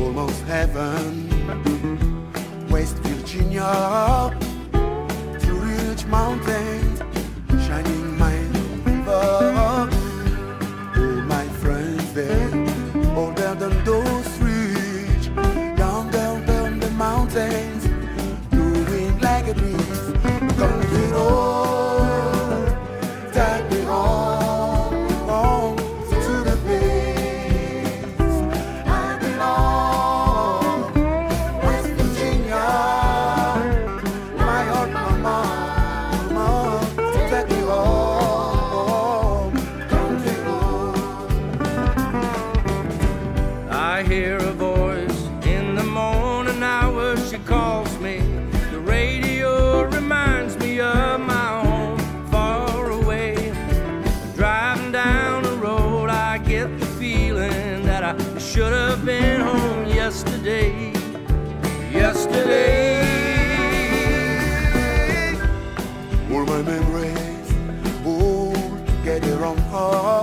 almost heaven. West Virginia, Blue Ridge Mountains, shining mine river. All my friends there, older than those rich, down, down, down the mountains, blowing like a breeze. Country road, take me home to the place I belong. West Virginia, my alma mater, take me home, country road. I hear a voice in the morning hours, she calls me. The radio reminds me of my home far away. Driving down the road, I get the feeling that I should have been home yesterday. Yesterday. All my memories all together on heart.